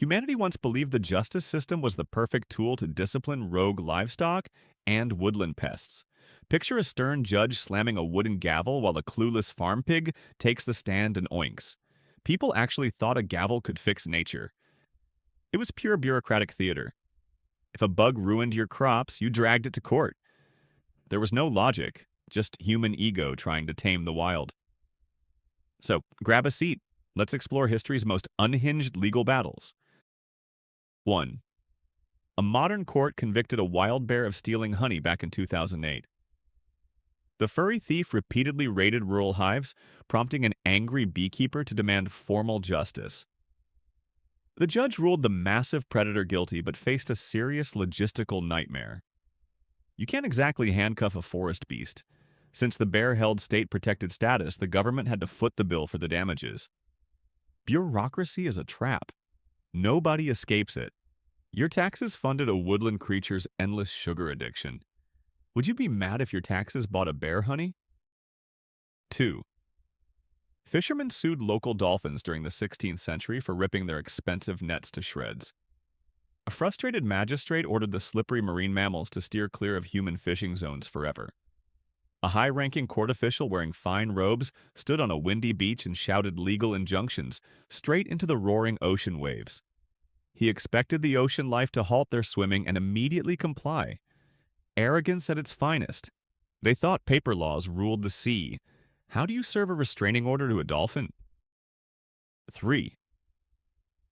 Humanity once believed the justice system was the perfect tool to discipline rogue livestock and woodland pests. Picture a stern judge slamming a wooden gavel while a clueless farm pig takes the stand and oinks. People actually thought a gavel could fix nature. It was pure bureaucratic theater. If a bug ruined your crops, you dragged it to court. There was no logic, just human ego trying to tame the wild. So, grab a seat. Let's explore history's most unhinged legal battles. 1. A modern court convicted a wild bear of stealing honey back in 2008. The furry thief repeatedly raided rural hives, prompting an angry beekeeper to demand formal justice. The judge ruled the massive predator guilty but faced a serious logistical nightmare. You can't exactly handcuff a forest beast. Since the bear held state-protected status, the government had to foot the bill for the damages. Bureaucracy is a trap. Nobody escapes it. Your taxes funded a woodland creature's endless sugar addiction. Would you be mad if your taxes bought a bear honey? 2. Fishermen sued local dolphins during the 16th century for ripping their expensive nets to shreds. A frustrated magistrate ordered the slippery marine mammals to steer clear of human fishing zones forever. A high-ranking court official wearing fine robes stood on a windy beach and shouted legal injunctions straight into the roaring ocean waves. He expected the ocean life to halt their swimming and immediately comply. Arrogance at its finest. They thought paper laws ruled the sea. How do you serve a restraining order to a dolphin? 3.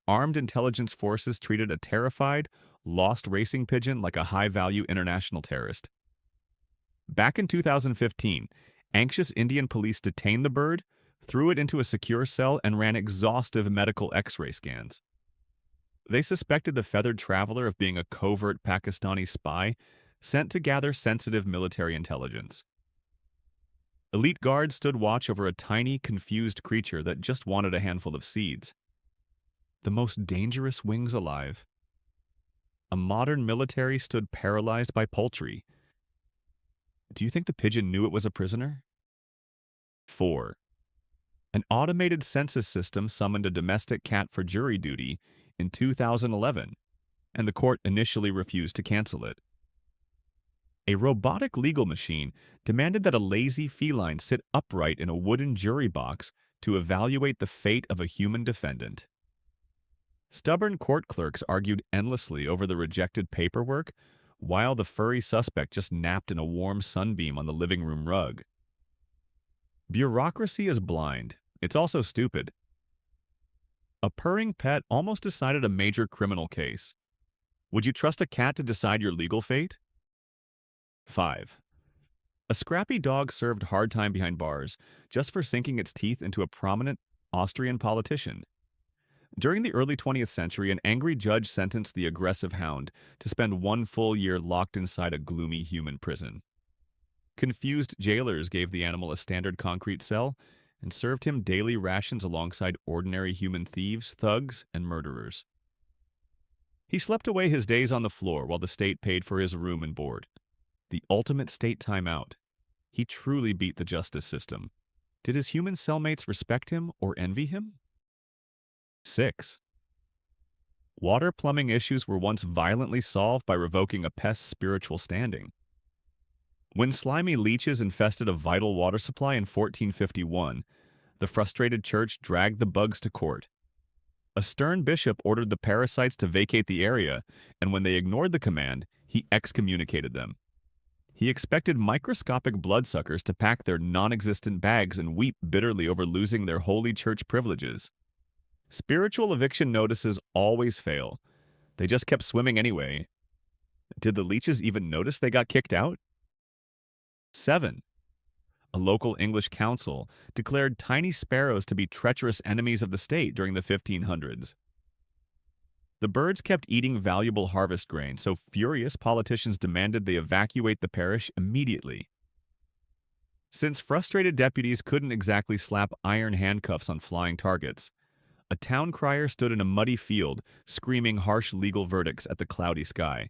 Armed intelligence forces treated a terrified, lost racing pigeon like a high-value international terrorist. Back in 2015, anxious Indian police detained the bird, threw it into a secure cell, and ran exhaustive medical X-ray scans. They suspected the feathered traveler of being a covert Pakistani spy sent to gather sensitive military intelligence. Elite guards stood watch over a tiny, confused creature that just wanted a handful of seeds. The most dangerous wings alive. A modern military stood paralyzed by poultry. Do you think the pigeon knew it was a prisoner? 4. An automated census system summoned a domestic cat for jury duty in 2011, and the court initially refused to cancel it. A robotic legal machine demanded that a lazy feline sit upright in a wooden jury box to evaluate the fate of a human defendant. Stubborn court clerks argued endlessly over the rejected paperwork, while the furry suspect just napped in a warm sunbeam on the living room rug. Bureaucracy is blind. It's also stupid. A purring pet almost decided a major criminal case. Would you trust a cat to decide your legal fate? 5. A scrappy dog served hard time behind bars just for sinking its teeth into a prominent Austrian politician. During the early 20th century, an angry judge sentenced the aggressive hound to spend 1 full year locked inside a gloomy human prison. Confused jailers gave the animal a standard concrete cell and served him daily rations alongside ordinary human thieves, thugs, and murderers. He slept away his days on the floor while the state paid for his room and board. The ultimate state timeout. He truly beat the justice system. Did his human cellmates respect him or envy him? 6. Water plumbing issues were once violently solved by revoking a pest's spiritual standing. When slimy leeches infested a vital water supply in 1451, the frustrated church dragged the bugs to court. A stern bishop ordered the parasites to vacate the area, and when they ignored the command, he excommunicated them. He expected microscopic bloodsuckers to pack their non-existent bags and weep bitterly over losing their holy church privileges. Spiritual eviction notices always fail. They just kept swimming anyway. Did the leeches even notice they got kicked out? 7. A local English council declared tiny sparrows to be treacherous enemies of the state during the 1500s. The birds kept eating valuable harvest grain, so furious politicians demanded they evacuate the parish immediately. Since frustrated deputies couldn't exactly slap iron handcuffs on flying targets, a town crier stood in a muddy field, screaming harsh legal verdicts at the cloudy sky.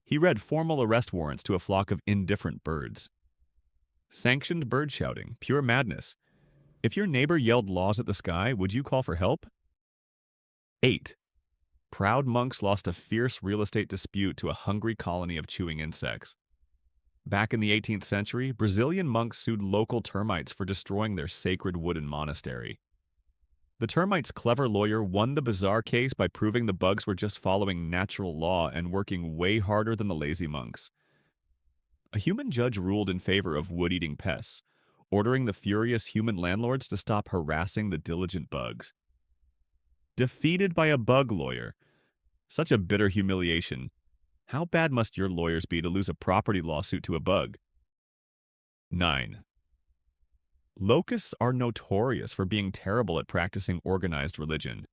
He read formal arrest warrants to a flock of indifferent birds. Sanctioned bird shouting, pure madness. If your neighbor yelled laws at the sky, would you call for help? 8. proud monks lost a fierce real estate dispute to a hungry colony of chewing insects. Back in the 18th century, Brazilian monks sued local termites for destroying their sacred wooden monastery. The termites' clever lawyer won the bizarre case by proving the bugs were just following natural law and working way harder than the lazy monks. A human judge ruled in favor of wood-eating pests, ordering the furious human landlords to stop harassing the diligent bugs. Defeated by a bug lawyer. Such a bitter humiliation. How bad must your lawyers be to lose a property lawsuit to a bug? 9. Locusts are notorious for being terrible at practicing organized religion.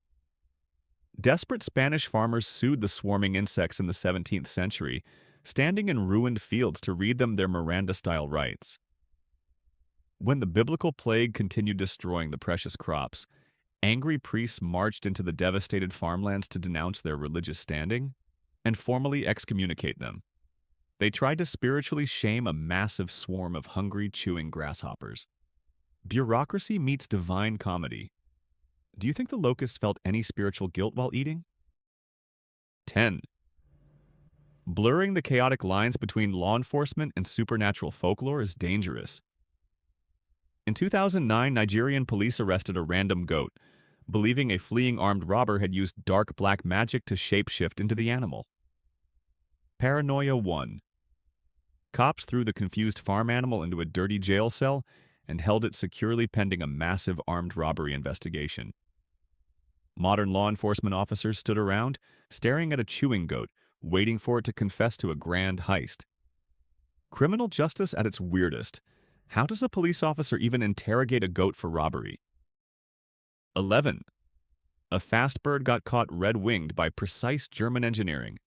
Desperate Spanish farmers sued the swarming insects in the 17th century, standing in ruined fields to read them their Miranda-style rights. When the biblical plague continued destroying the precious crops, angry priests marched into the devastated farmlands to denounce their religious standing and formally excommunicate them. They tried to spiritually shame a massive swarm of hungry, chewing grasshoppers. Bureaucracy meets divine comedy. Do you think the locusts felt any spiritual guilt while eating? 10. Blurring the chaotic lines between law enforcement and supernatural folklore is dangerous. In 2009, Nigerian police arrested a random goat, believing a fleeing armed robber had used dark black magic to shapeshift into the animal. Paranoia 1. Cops threw the confused farm animal into a dirty jail cell and held it securely pending a massive armed robbery investigation. Modern law enforcement officers stood around, staring at a chewing goat, waiting for it to confess to a grand heist. Criminal justice at its weirdest. How does a police officer even interrogate a goat for robbery? 11. A fast bird got caught red-winged by precise German engineering.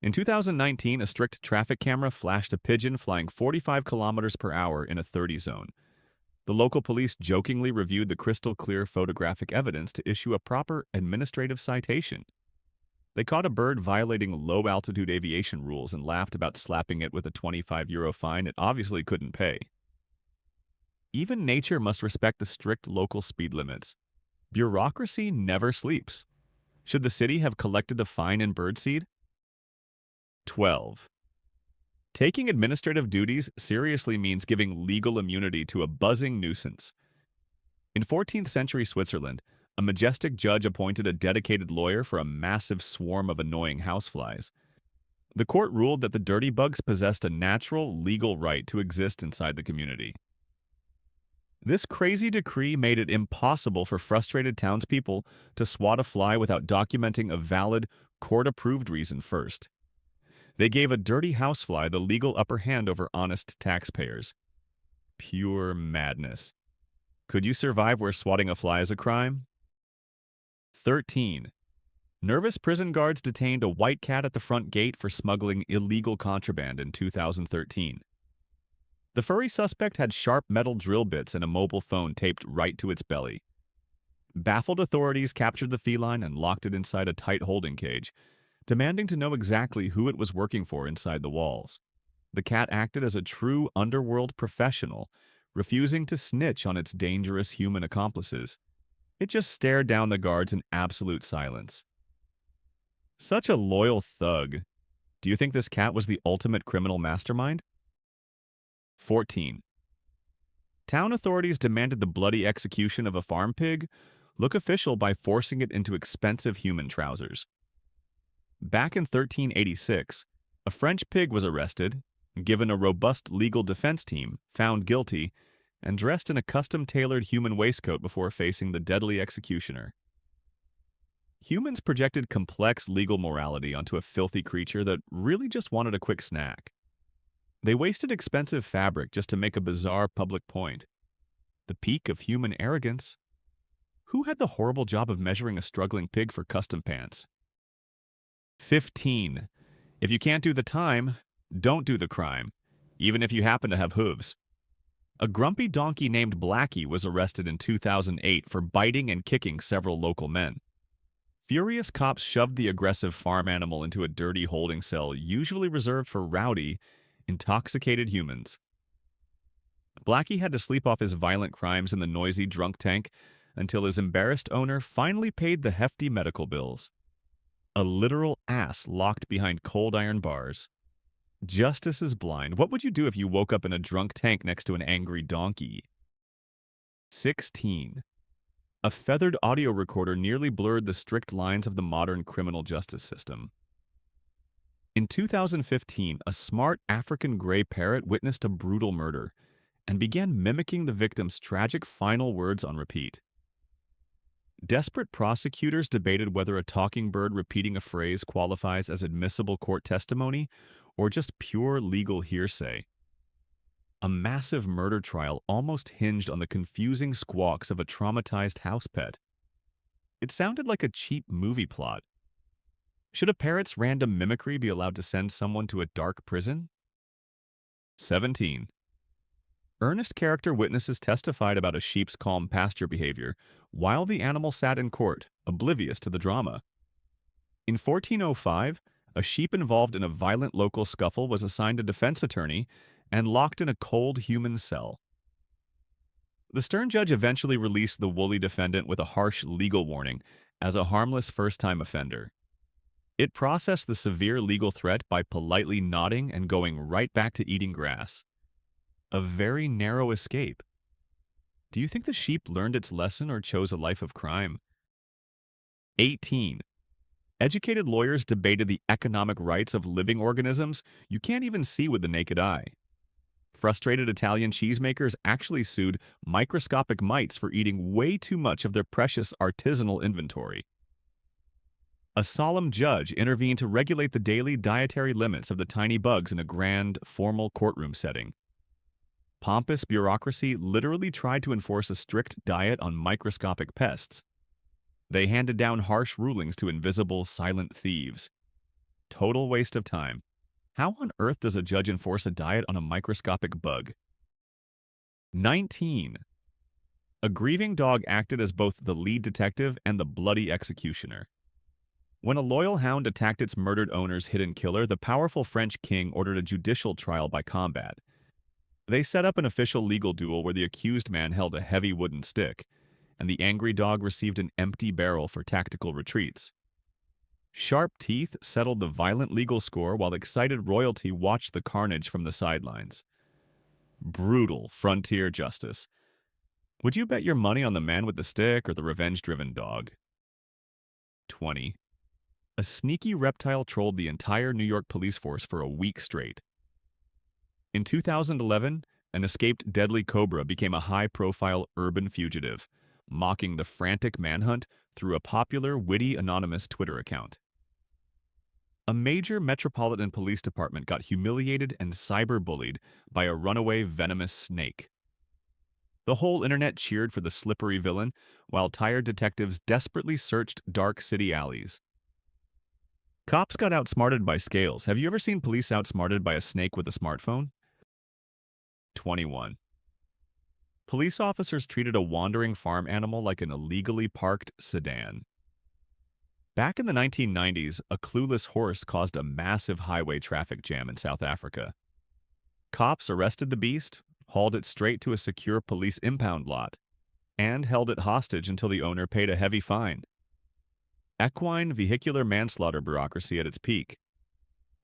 In 2019, a strict traffic camera flashed a pigeon flying 45 kilometers per hour in a 30 zone. The local police jokingly reviewed the crystal-clear photographic evidence to issue a proper administrative citation. They caught a bird violating low-altitude aviation rules and laughed about slapping it with a €25 fine it obviously couldn't pay. Even nature must respect the strict local speed limits. Bureaucracy never sleeps. Should the city have collected the fine in birdseed? 12. Taking administrative duties seriously means giving legal immunity to a buzzing nuisance. In 14th century Switzerland, a majestic judge appointed a dedicated lawyer for a massive swarm of annoying houseflies. The court ruled that the dirty bugs possessed a natural, legal right to exist inside the community. This crazy decree made it impossible for frustrated townspeople to swat a fly without documenting a valid, court-approved reason first. They gave a dirty housefly the legal upper hand over honest taxpayers. Pure madness. Could you survive where swatting a fly is a crime? 13. Nervous prison guards detained a white cat at the front gate for smuggling illegal contraband in 2013. The furry suspect had sharp metal drill bits and a mobile phone taped right to its belly. Baffled authorities captured the feline and locked it inside a tight holding cage, demanding to know exactly who it was working for inside the walls. The cat acted as a true underworld professional, refusing to snitch on its dangerous human accomplices. It just stared down the guards in absolute silence. Such a loyal thug. Do you think this cat was the ultimate criminal mastermind? 14. Town authorities demanded the bloody execution of a farm pig look official by forcing it into expensive human trousers. Back in 1386, a French pig was arrested, given a robust legal defense team, found guilty, and dressed in a custom-tailored human waistcoat before facing the deadly executioner. Humans projected complex legal morality onto a filthy creature that really just wanted a quick snack. They wasted expensive fabric just to make a bizarre public point. The peak of human arrogance. Who had the horrible job of measuring a struggling pig for custom pants? 15. If you can't do the time, don't do the crime, even if you happen to have hooves. A grumpy donkey named Blackie was arrested in 2008 for biting and kicking several local men. Furious cops shoved the aggressive farm animal into a dirty holding cell usually reserved for rowdy, intoxicated humans. Blackie had to sleep off his violent crimes in the noisy drunk tank until his embarrassed owner finally paid the hefty medical bills. A literal ass locked behind cold iron bars. Justice is blind. What would you do if you woke up in a drunk tank next to an angry donkey? 16. A feathered audio recorder nearly blurred the strict lines of the modern criminal justice system. In 2015, a smart African gray parrot witnessed a brutal murder and began mimicking the victim's tragic final words on repeat. Desperate prosecutors debated whether a talking bird repeating a phrase qualifies as admissible court testimony or just pure legal hearsay. A massive murder trial almost hinged on the confusing squawks of a traumatized house pet. It sounded like a cheap movie plot. Should a parrot's random mimicry be allowed to send someone to a dark prison? 17. Earnest character witnesses testified about a sheep's calm pasture behavior while the animal sat in court, oblivious to the drama. In 1405, a sheep involved in a violent local scuffle was assigned a defense attorney and locked in a cold human cell. The stern judge eventually released the woolly defendant with a harsh legal warning as a harmless first-time offender. It processed the severe legal threat by politely nodding and going right back to eating grass. A very narrow escape. Do you think the sheep learned its lesson or chose a life of crime? 18. Educated lawyers debated the economic rights of living organisms you can't even see with the naked eye. Frustrated Italian cheesemakers actually sued microscopic mites for eating way too much of their precious artisanal inventory. A solemn judge intervened to regulate the daily dietary limits of the tiny bugs in a grand, formal courtroom setting. Pompous bureaucracy literally tried to enforce a strict diet on microscopic pests. They handed down harsh rulings to invisible, silent thieves. Total waste of time. How on earth does a judge enforce a diet on a microscopic bug? 19. A grieving dog acted as both the lead detective and the bloody executioner. When a loyal hound attacked its murdered owner's hidden killer, the powerful French king ordered a judicial trial by combat. They set up an official legal duel where the accused man held a heavy wooden stick, and the angry dog received an empty barrel for tactical retreats. Sharp teeth settled the violent legal score while excited royalty watched the carnage from the sidelines. Brutal frontier justice. Would you bet your money on the man with the stick or the revenge-driven dog? 20. A sneaky reptile trolled the entire New York police force for a week straight. In 2011, an escaped deadly cobra became a high-profile urban fugitive, mocking the frantic manhunt through a popular, witty, anonymous Twitter account. A major metropolitan police department got humiliated and cyberbullied by a runaway venomous snake. The whole internet cheered for the slippery villain, while tired detectives desperately searched dark city alleys. Cops got outsmarted by scales. Have you ever seen police outsmarted by a snake with a smartphone? 21. Police officers treated a wandering farm animal like an illegally parked sedan. Back in the 1990s, a clueless horse caused a massive highway traffic jam in South Africa. Cops arrested the beast, hauled it straight to a secure police impound lot, and held it hostage until the owner paid a heavy fine. Equine vehicular manslaughter bureaucracy at its peak.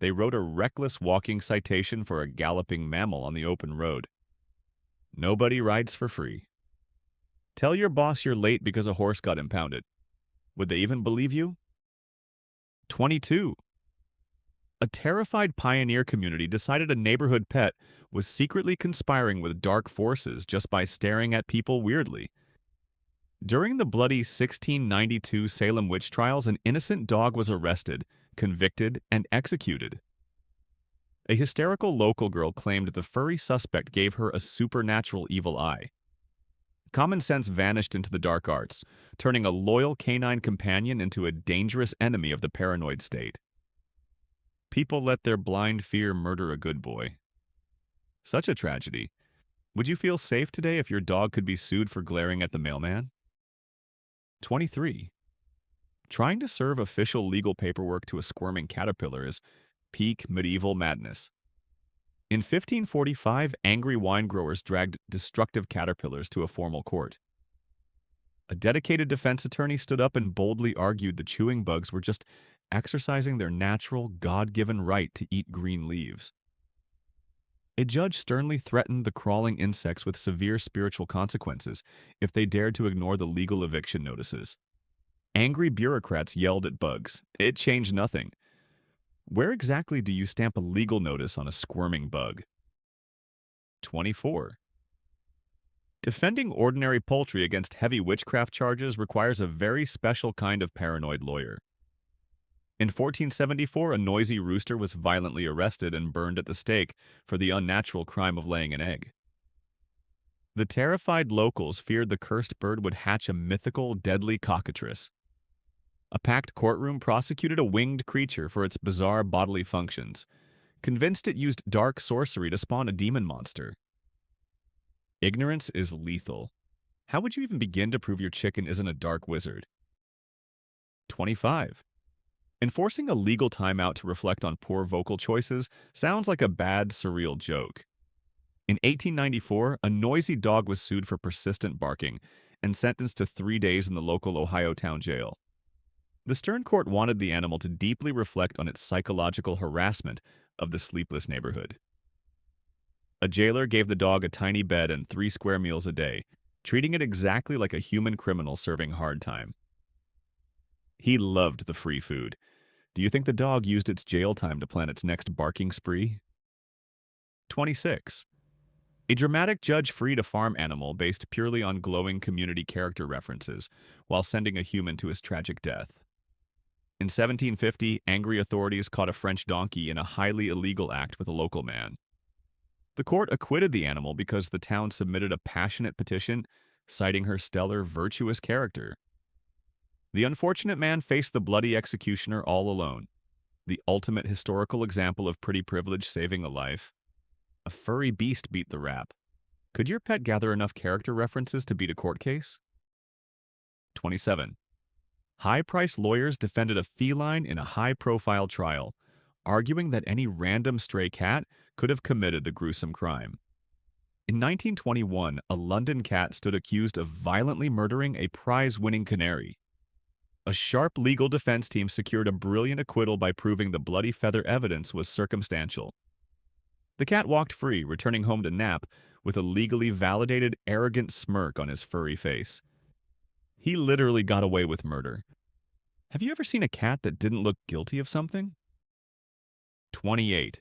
They wrote a reckless walking citation for a galloping mammal on the open road. Nobody rides for free. Tell your boss you're late because a horse got impounded. Would they even believe you? 22. A terrified pioneer community decided a neighborhood pet was secretly conspiring with dark forces just by staring at people weirdly. During the bloody 1692 Salem witch trials, an innocent dog was arrested, convicted, and executed. A hysterical local girl claimed the furry suspect gave her a supernatural evil eye. Common sense vanished into the dark arts, turning a loyal canine companion into a dangerous enemy of the paranoid state. People let their blind fear murder a good boy. Such a tragedy. Would you feel safe today if your dog could be sued for glaring at the mailman? 23. Trying to serve official legal paperwork to a squirming caterpillar is peak medieval madness. In 1545, angry wine growers dragged destructive caterpillars to a formal court. A dedicated defense attorney stood up and boldly argued the chewing bugs were just exercising their natural, God-given right to eat green leaves. A judge sternly threatened the crawling insects with severe spiritual consequences if they dared to ignore the legal eviction notices. Angry bureaucrats yelled at bugs. It changed nothing. Where exactly do you stamp a legal notice on a squirming bug? 24. Defending ordinary poultry against heavy witchcraft charges requires a very special kind of paranoid lawyer. In 1474, a noisy rooster was violently arrested and burned at the stake for the unnatural crime of laying an egg. The terrified locals feared the cursed bird would hatch a mythical, deadly cockatrice. A packed courtroom prosecuted a winged creature for its bizarre bodily functions, convinced it used dark sorcery to spawn a demon monster. Ignorance is lethal. How would you even begin to prove your chicken isn't a dark wizard? 25. Enforcing a legal timeout to reflect on poor vocal choices sounds like a bad, surreal joke. In 1894, a noisy dog was sued for persistent barking and sentenced to 3 days in the local Ohio town jail. The stern court wanted the animal to deeply reflect on its psychological harassment of the sleepless neighborhood. A jailer gave the dog a tiny bed and 3 square meals a day, treating it exactly like a human criminal serving hard time. He loved the free food. Do you think the dog used its jail time to plan its next barking spree? 26. A dramatic judge freed a farm animal based purely on glowing community character references, while sending a human to his tragic death. In 1750, angry authorities caught a French donkey in a highly illegal act with a local man. The court acquitted the animal because the town submitted a passionate petition citing her stellar, virtuous character. The unfortunate man faced the bloody executioner all alone, the ultimate historical example of pretty privilege saving a life. A furry beast beat the rap. Could your pet gather enough character references to beat a court case? 27. High-priced lawyers defended a feline in a high-profile trial, arguing that any random stray cat could have committed the gruesome crime. In 1921, a London cat stood accused of violently murdering a prize-winning canary. A sharp legal defense team secured a brilliant acquittal by proving the bloody feather evidence was circumstantial. The cat walked free, returning home to nap with a legally validated, arrogant smirk on his furry face. He literally got away with murder. Have you ever seen a cat that didn't look guilty of something? 28.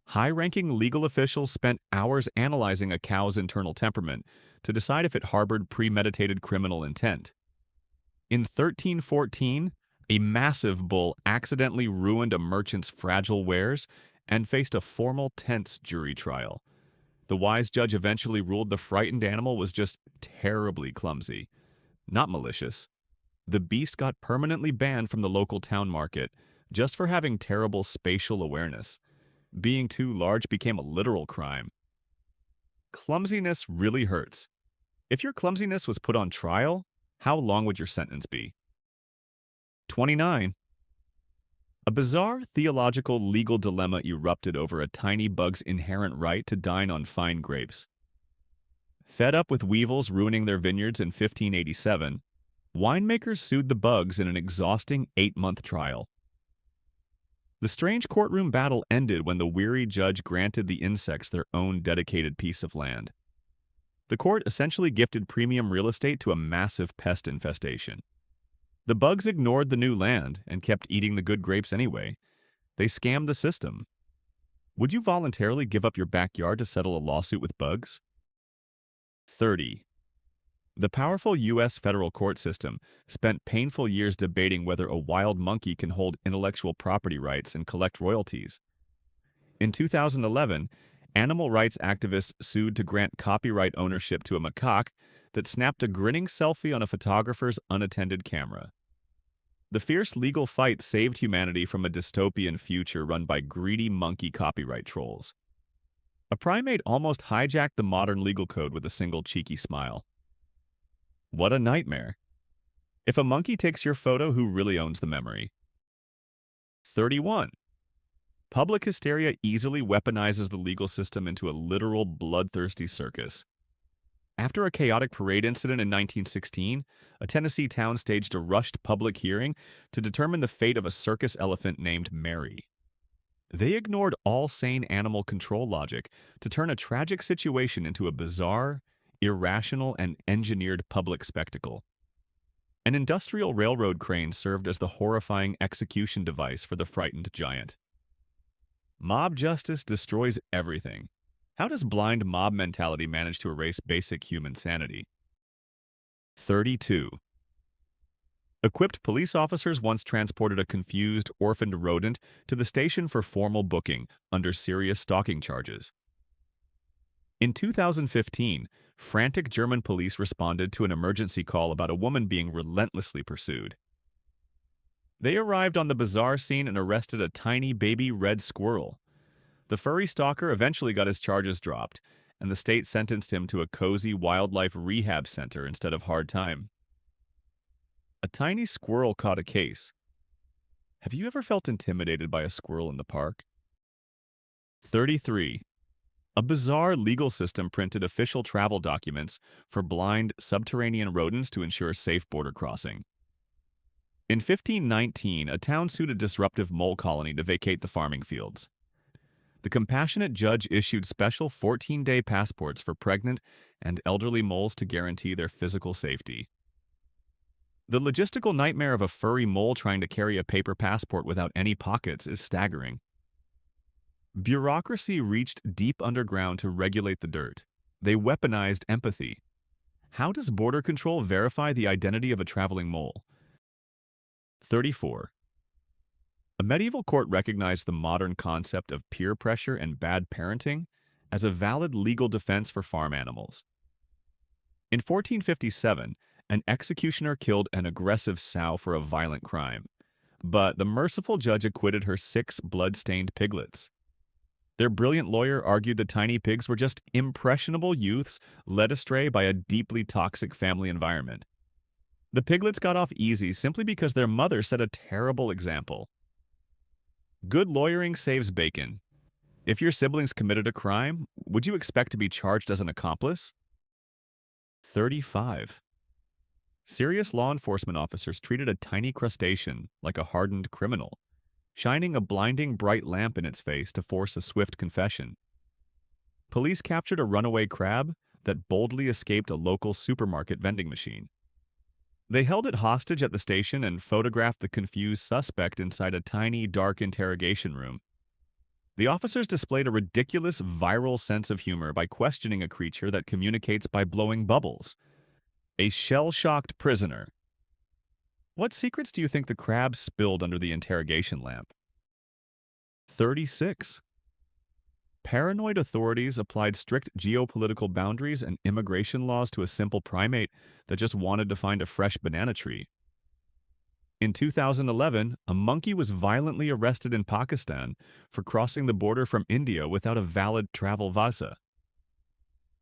High-ranking legal officials spent hours analyzing a cow's internal temperament to decide if it harbored premeditated criminal intent. In 1314, a massive bull accidentally ruined a merchant's fragile wares and faced a formal, tense jury trial. The wise judge eventually ruled the frightened animal was just terribly clumsy, not malicious. The beast got permanently banned from the local town market just for having terrible spatial awareness. Being too large became a literal crime. Clumsiness really hurts. If your clumsiness was put on trial, how long would your sentence be? 29. A bizarre theological legal dilemma erupted over a tiny bug's inherent right to dine on fine grapes. Fed up with weevils ruining their vineyards in 1587, winemakers sued the bugs in an exhausting 8-month trial. The strange courtroom battle ended when the weary judge granted the insects their own dedicated piece of land. The court essentially gifted premium real estate to a massive pest infestation. The bugs ignored the new land and kept eating the good grapes anyway. They scammed the system. Would you voluntarily give up your backyard to settle a lawsuit with bugs? 30. The powerful U.S. federal court system spent painful years debating whether a wild monkey can hold intellectual property rights and collect royalties. In 2011, animal rights activists sued to grant copyright ownership to a macaque that snapped a grinning selfie on a photographer's unattended camera. The fierce legal fight saved humanity from a dystopian future run by greedy monkey copyright trolls. A primate almost hijacked the modern legal code with a single cheeky smile. What a nightmare. If a monkey takes your photo, who really owns the memory? 31. Public hysteria easily weaponizes the legal system into a literal bloodthirsty circus. After a chaotic parade incident in 1916, a Tennessee town staged a rushed public hearing to determine the fate of a circus elephant named Mary. They ignored all sane animal control logic to turn a tragic situation into a bizarre, irrational, and engineered public spectacle. An industrial railroad crane served as the horrifying execution device for the frightened giant. Mob justice destroys everything. How does blind mob mentality manage to erase basic human sanity? 32. Equipped police officers once transported a confused, orphaned rodent to the station for formal booking under serious stalking charges. In 2015, frantic German police responded to an emergency call about a woman being relentlessly pursued. They arrived on the bizarre scene and arrested a tiny baby red squirrel. The furry stalker eventually got his charges dropped, and the state sentenced him to a cozy wildlife rehab center instead of hard time. A tiny squirrel caught a case. Have you ever felt intimidated by a squirrel in the park? 33. A bizarre legal system printed official travel documents for blind, subterranean rodents to ensure safe border crossing. In 1519, a town sued a disruptive mole colony to vacate the farming fields. The compassionate judge issued special 14-day passports for pregnant and elderly moles to guarantee their physical safety. The logistical nightmare of a furry mole trying to carry a paper passport without any pockets is staggering. Bureaucracy reached deep underground to regulate the dirt. They weaponized empathy. How does border control verify the identity of a traveling mole? 34. A medieval court recognized the modern concept of peer pressure and bad parenting as a valid legal defense for farm animals. In 1457, an executioner killed an aggressive sow for a violent crime, but the merciful judge acquitted her 6 blood-stained piglets. Their brilliant lawyer argued the tiny pigs were just impressionable youths led astray by a deeply toxic family environment. The piglets got off easy simply because their mother set a terrible example. Good lawyering saves bacon. If your siblings committed a crime, would you expect to be charged as an accomplice? 35. Serious law enforcement officers treated a tiny crustacean like a hardened criminal, shining a blinding bright lamp in its face to force a swift confession. Police captured a runaway crab that boldly escaped a local supermarket vending machine. They held it hostage at the station and photographed the confused suspect inside a tiny, dark interrogation room. The officers displayed a ridiculous, viral sense of humor by questioning a creature that communicates by blowing bubbles. A shell-shocked prisoner. What secrets do you think the crab spilled under the interrogation lamp? 36. Paranoid authorities applied strict geopolitical boundaries and immigration laws to a simple primate that just wanted to find a fresh banana tree. In 2011, a monkey was violently arrested in Pakistan for crossing the border from India without a valid travel visa.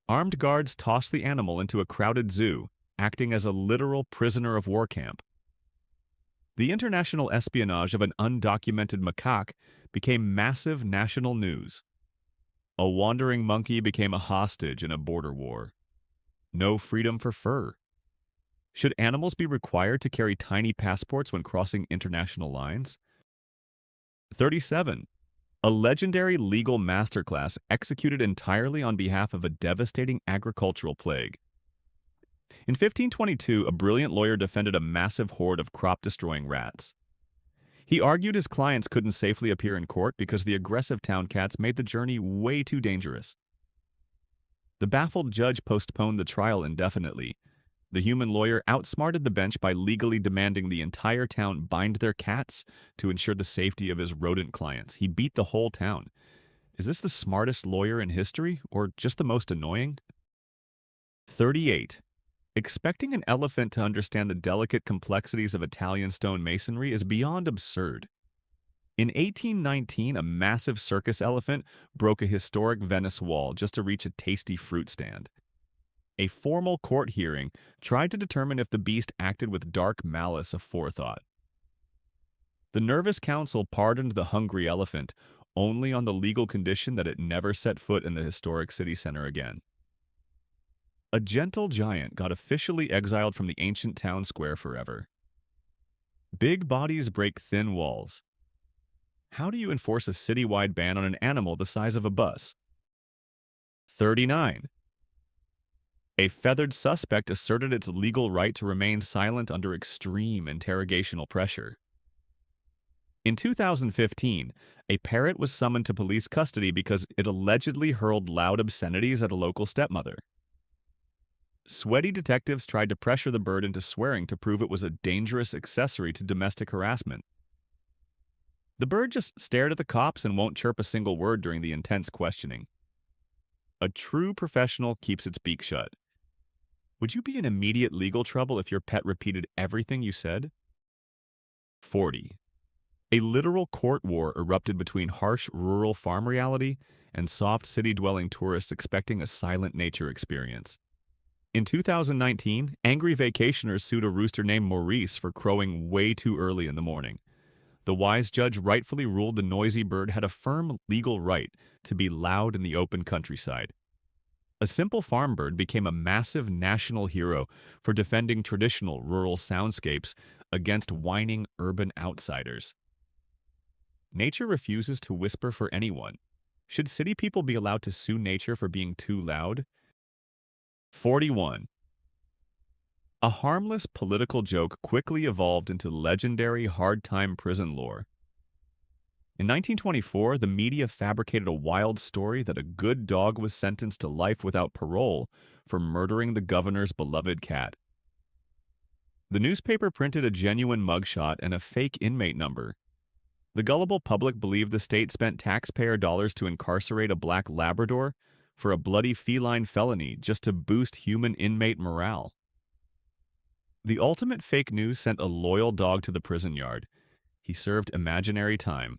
Armed guards tossed the animal into a crowded zoo, acting as a literal prisoner of war camp. The international espionage of an undocumented macaque became massive national news. A wandering monkey became a hostage in a border war. No freedom for fur. Should animals be required to carry tiny passports when crossing international lines? 37. A legendary legal masterclass executed entirely on behalf of a devastating agricultural plague. In 1522, a brilliant lawyer defended a massive horde of crop-destroying rats. He argued his clients couldn't safely appear in court because the aggressive town cats made the journey way too dangerous. The baffled judge postponed the trial indefinitely. The human lawyer outsmarted the bench by legally demanding the entire town bind their cats to ensure the safety of his rodent clients. He beat the whole town. Is this the smartest lawyer in history, or just the most annoying? 38. Expecting an elephant to understand the delicate complexities of Italian stone masonry is beyond absurd. In 1819, a massive circus elephant broke a historic Venice wall just to reach a tasty fruit stand. A formal court hearing tried to determine if the beast acted with dark malice aforethought. The nervous council pardoned the hungry elephant only on the legal condition that it never set foot in the historic city center again. A gentle giant got officially exiled from the ancient town square forever. Big bodies break thin walls. How do you enforce a citywide ban on an animal the size of a bus? 39. A feathered suspect asserted its legal right to remain silent under extreme interrogational pressure. In 2015, a parrot was summoned to police custody because it allegedly hurled loud obscenities at a local stepmother. Sweaty detectives tried to pressure the bird into swearing to prove it was a dangerous accessory to domestic harassment. The bird just stared at the cops and won't chirp a single word during the intense questioning. A true professional keeps its beak shut. Would you be in immediate legal trouble if your pet repeated everything you said? 40. A literal court war erupted between harsh rural farm reality and soft city-dwelling tourists expecting a silent nature experience. In 2019, angry vacationers sued a rooster named Maurice for crowing way too early in the morning. The wise judge rightfully ruled the noisy bird had a firm legal right to be loud in the open countryside. A simple farm bird became a massive national hero for defending traditional rural soundscapes against whining urban outsiders. Nature refuses to whisper for anyone. Should city people be allowed to sue nature for being too loud? 41. A harmless political joke quickly evolved into legendary hard-time prison lore. In 1924, the media fabricated a wild story that a good dog was sentenced to life without parole for murdering the governor's beloved cat. The newspaper printed a genuine mugshot and a fake inmate number. The gullible public believed the state spent taxpayer dollars to incarcerate a black Labrador for a bloody feline felony just to boost human inmate morale. The ultimate fake news sent a loyal dog to the prison yard. He served imaginary time.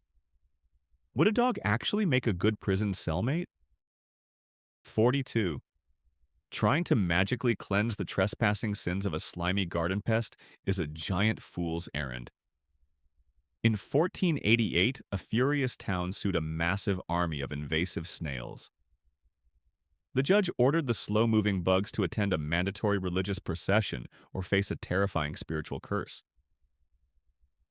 Would a dog actually make a good prison cellmate? 42. Trying to magically cleanse the trespassing sins of a slimy garden pest is a giant fool's errand. In 1488, a furious town sued a massive army of invasive snails. The judge ordered the slow-moving bugs to attend a mandatory religious procession or face a terrifying spiritual curse.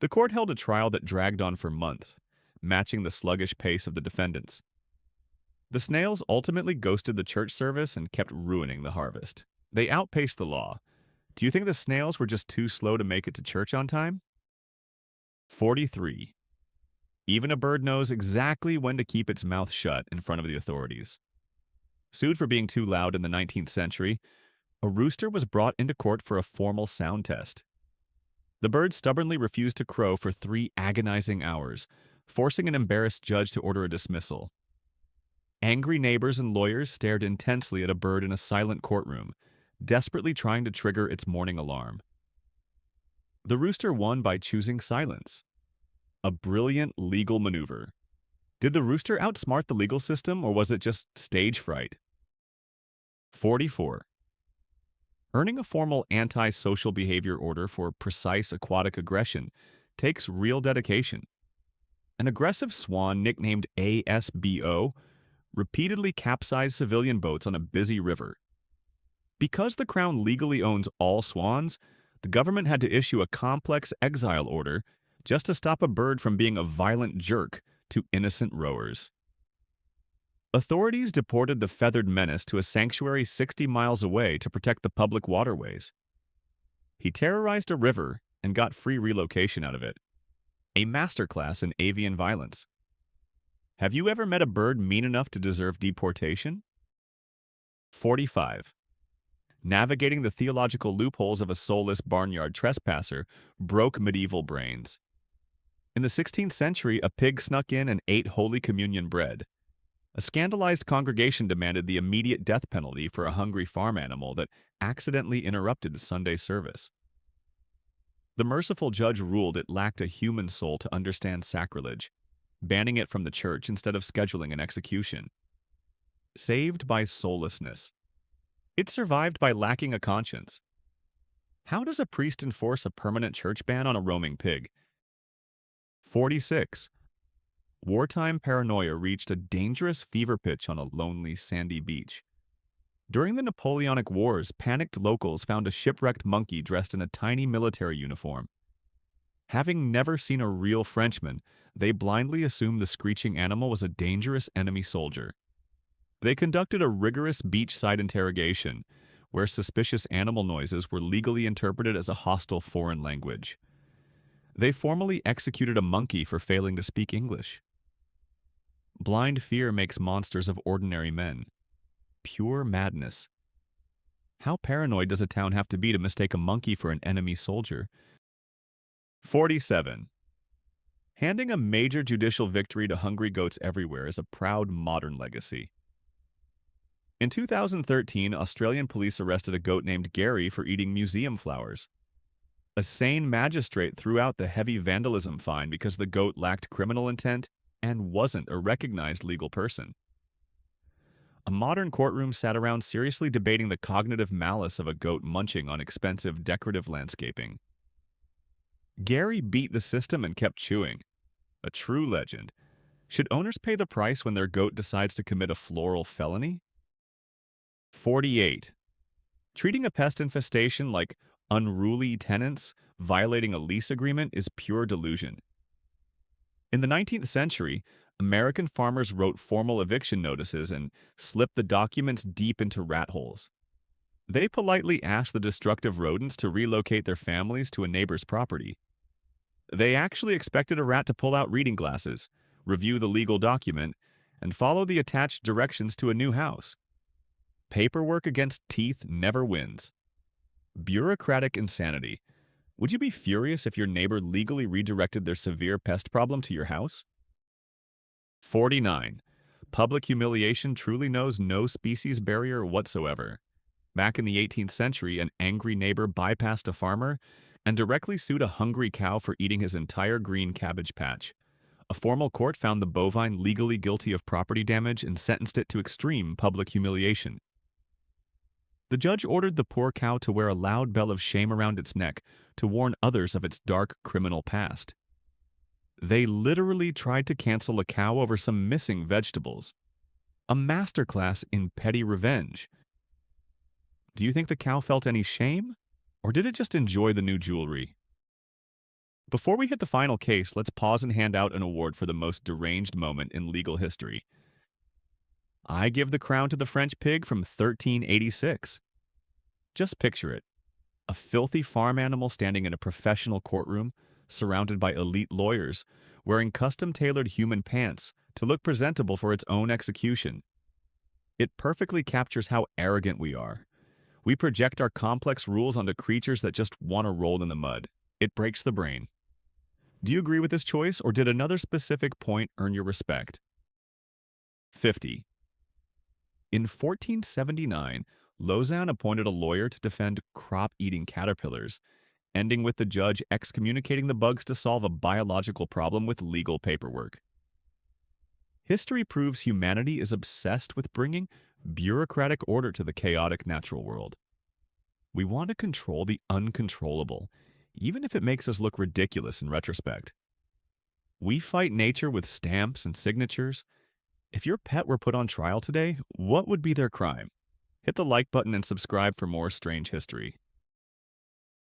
The court held a trial that dragged on for months, matching the sluggish pace of the defendants. The snails ultimately ghosted the church service and kept ruining the harvest. They outpaced the law. Do you think the snails were just too slow to make it to church on time? 43. Even a bird knows exactly when to keep its mouth shut in front of the authorities. Sued for being too loud in the 19th century, a rooster was brought into court for a formal sound test. The bird stubbornly refused to crow for 3 agonizing hours, forcing an embarrassed judge to order a dismissal. Angry neighbors and lawyers stared intensely at a bird in a silent courtroom, desperately trying to trigger its morning alarm. The rooster won by choosing silence. A brilliant legal maneuver. Did the rooster outsmart the legal system, or was it just stage fright? 44. Earning a formal anti-social behavior order for precise aquatic aggression takes real dedication. An aggressive swan nicknamed ASBO repeatedly capsized civilian boats on a busy river. Because the Crown legally owns all swans, the government had to issue a complex exile order just to stop a bird from being a violent jerk to innocent rowers. Authorities deported the feathered menace to a sanctuary 60 miles away to protect the public waterways. He terrorized a river and got free relocation out of it. A masterclass in avian violence. Have you ever met a bird mean enough to deserve deportation? 45. Navigating the theological loopholes of a soulless barnyard trespasser broke medieval brains. In the 16th century, a pig snuck in and ate Holy Communion bread. A scandalized congregation demanded the immediate death penalty for a hungry farm animal that accidentally interrupted Sunday service. The merciful judge ruled it lacked a human soul to understand sacrilege, banning it from the church instead of scheduling an execution. Saved by soullessness. It survived by lacking a conscience. How does a priest enforce a permanent church ban on a roaming pig? 46. Wartime paranoia reached a dangerous fever pitch on a lonely, sandy beach. During the Napoleonic Wars, panicked locals found a shipwrecked monkey dressed in a tiny military uniform. Having never seen a real Frenchman, they blindly assumed the screeching animal was a dangerous enemy soldier. They conducted a rigorous beachside interrogation, where suspicious animal noises were legally interpreted as a hostile foreign language. They formally executed a monkey for failing to speak English. Blind fear makes monsters of ordinary men. Pure madness. How paranoid does a town have to be to mistake a monkey for an enemy soldier? 47. Handing a major judicial victory to hungry goats everywhere is a proud modern legacy. In 2013, Australian police arrested a goat named Gary for eating museum flowers. A sane magistrate threw out the heavy vandalism fine because the goat lacked criminal intent and wasn't a recognized legal person. A modern courtroom sat around seriously debating the cognitive malice of a goat munching on expensive decorative landscaping. Gary beat the system and kept chewing. A true legend. Should owners pay the price when their goat decides to commit a floral felony? 48. Treating a pest infestation like unruly tenants violating a lease agreement is pure delusion. In the 19th century, American farmers wrote formal eviction notices and slipped the documents deep into rat holes. They politely asked the destructive rodents to relocate their families to a neighbor's property. They actually expected a rat to pull out reading glasses, review the legal document, and follow the attached directions to a new house. Paperwork against teeth never wins. Bureaucratic insanity. Would you be furious if your neighbor legally redirected their severe pest problem to your house? 49. Public humiliation truly knows no species barrier whatsoever. Back in the 18th century, an angry neighbor bypassed a farmer and directly sued a hungry cow for eating his entire green cabbage patch. A formal court found the bovine legally guilty of property damage and sentenced it to extreme public humiliation. The judge ordered the poor cow to wear a loud bell of shame around its neck to warn others of its dark criminal past. They literally tried to cancel a cow over some missing vegetables. A masterclass in petty revenge. Do you think the cow felt any shame? Or did it just enjoy the new jewelry? Before we hit the final case, let's pause and hand out an award for the most deranged moment in legal history. I give the crown to the French pig from 1386. Just picture it. A filthy farm animal standing in a professional courtroom, surrounded by elite lawyers, wearing custom-tailored human pants to look presentable for its own execution. It perfectly captures how arrogant we are. We project our complex rules onto creatures that just want to roll in the mud. It breaks the brain. Do you agree with this choice, or did another specific point earn your respect? 50. In 1479, Lausanne appointed a lawyer to defend crop-eating caterpillars, ending with the judge excommunicating the bugs to solve a biological problem with legal paperwork. History proves humanity is obsessed with bringing bureaucratic order to the chaotic natural world. We want to control the uncontrollable, even if it makes us look ridiculous in retrospect. We fight nature with stamps and signatures. If your pet were put on trial today, what would be their crime? Hit the like button and subscribe for more strange history.